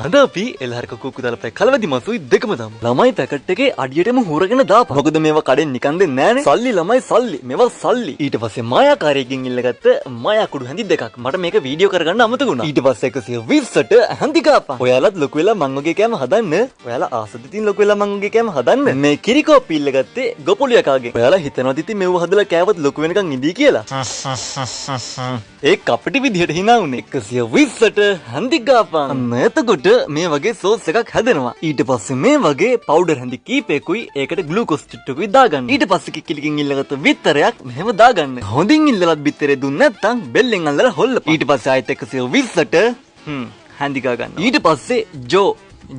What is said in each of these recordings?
අද අපි එල්හරක කුක්කු දාලා කලවදි මසුයි දෙකම දාමු. ළමයි පැකට් එකේ අඩියටම හුරගෙන දාපන්. මොකද මේවා කඩෙන් නිකන් දෙන්නේ නෑනේ. සල්ලි ළමයි සල්ලි. මේවා සල්ලි. ඊට පස්සේ මායාකාරයෙක්ගෙන් ඉල්ලගත්ත මායා කුඩු හැඳි දෙකක්. මට මේක වීඩියෝ කරගන්න අමතක වුණා. ඊට පස්සේ 120ට හැඳි ගාපන්. ඔයාලත් ලොකු වෙලා මං වගේ කෑම හදන්න. ඔයාලා ආසද තින් ලොකු වෙලා මං වගේ කෑම හදන්න. මේ කිරිකෝප්පි ඉල්ලගත්තේ ගොපොළු යකාගෙන්. ඔයාලා හිතනවාද ඉතින් මේව හදලා කෑවත් ලොකු වෙනකන් ඉඳී කියලා? ඒ කපටි විදිහට hina උනේ. 120ට හැඳි ගාපන්. එතකොට මේ වගේ සෝස් එකක් හැදෙනවා. ඊට පස්සේ මේ වගේ පවුඩර් හැඳි කීපයකුයි ඒකට ග්ලූකෝස් චුට්ටකුයි දාගන්න. ඊට පස්සේ කිකිලිකින් ඉල්ලගත්ත බිත්තරයක් මෙහෙම දාගන්න. හොඳින් ඉල්ලලත් බිත්තරේ දුන්නේ නැත්නම් බෙල්ලෙන් අල්ලලා හොල්ලපන්. ඊට පස්සේ ආයෙත් 120ට හැඳි ගාගන්න. ඊට පස්සේ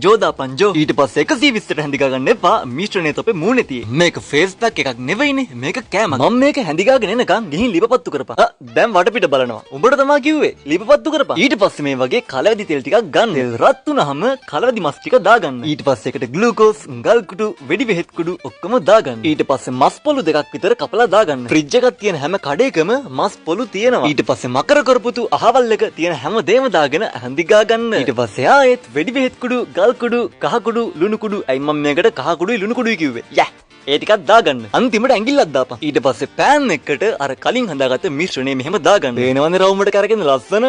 ජෝදාපන් ජෝ. ඊට පස්සේ 120ට හැඳි ගාගන්න එපා. මිශ්‍රණය තොපේ මූණේ තියෙන්නේ. මේක ෆේස් පැක් එකක් නෙවෙයිනේ. මේක කෑමක්. මම මේක හැඳි ගාගෙන එනකන් ගිහින් ලිපපත්තු කරපන්. දැන් වටපිට බලනවා. උඹට තමයි කිව්වේ ලිපපත්තු කරපන්. ඊට පස්සේ මේ වගේ කලවැදි තෙල් ටිකක් ගන්න. තෙල් රත් වුනහම කලවැදි මස් ටික දාගන්න. ඊට පස්සේ ඒකට ග්ලූකෝස්, ගල් කුඩු, වෙඩි බෙහෙත් කුඩු ඔක්කොම දාගන්න. ඊට පස්සේ මස් පොළු දෙකක් විතර කපලා දාගන්න. ෆ්‍රිජ් එකක් තියෙන හැම කඩේකම මස් පොළු තියෙනවා. ඊට පස්සේ මකර කරපුතු අහවල් එක තියෙන හැම දේම දාගෙන හැඳි ගාගන්න. ඊට පස්සේ ආයෙත් වෙඩි බෙහෙත් කුඩු, ගල් කුඩු, කහකුඩු, ලුණු කුඩු. අයි මම මේකට කහකුඩුයි ලුණු කුඩුයි කිව්වේ. යා ඒ ටිකක් දාගන්න. අන්තිමට ඇඟිල්ලක් දාපන්. ඊට පස්සේ පෑන් එකකට අර කලින් හදාගත්ත මිශ්‍රණය මෙහෙම දාගන්න. පේනවනේ රවුමට කරගෙන ලස්සන.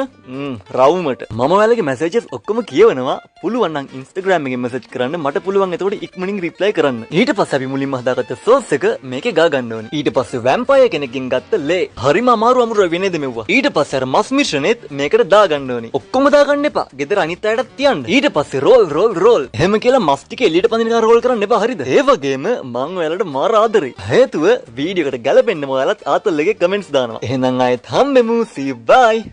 රවුමට. මම ඔයාලගේ මැසේජස් ඔක්කොම කියවනවා. පුළුවන් නම් Instagram එකෙන් මැසේජ් කරන්න. මට පුළුවන් එතකොට ඉක්මනින් රිප්ලයි කරන්න. ඊට පස්සේ අපි මුලින්ම හදාගත්ත සෝස් එක මේකේ ගාගන්න ඕනේ. ඊට පස්සේ වැම්පයර් කෙනෙක්ගෙන් ගත්ත ලේ. හරිම අමාරු වෙන්නේද මෙව්වා. ඊට පස්සේ අර මස් මිශ්‍රණෙත් මේකට දාගන්න ඕනේ. ඔක්කොම දාගන්න එපා. ගෙදර අනිත් අයටත් තියන්න. ඊට පස්සේ රෝල්. එහෙම කියලා මස් ටික එළියට පදිනකන් රෝල් කරන්න එපා. හරිද? ඒ වගේම මම ඔයාලට මාර ආදරේ. හේතුව වීඩියෝ එකට ගැලපෙන්න ඔයාලත් ආතල් එකේ කමෙන්ට්ස් දානවා. එහෙනම් ආයෙත් හම්බෙමු. See you bye.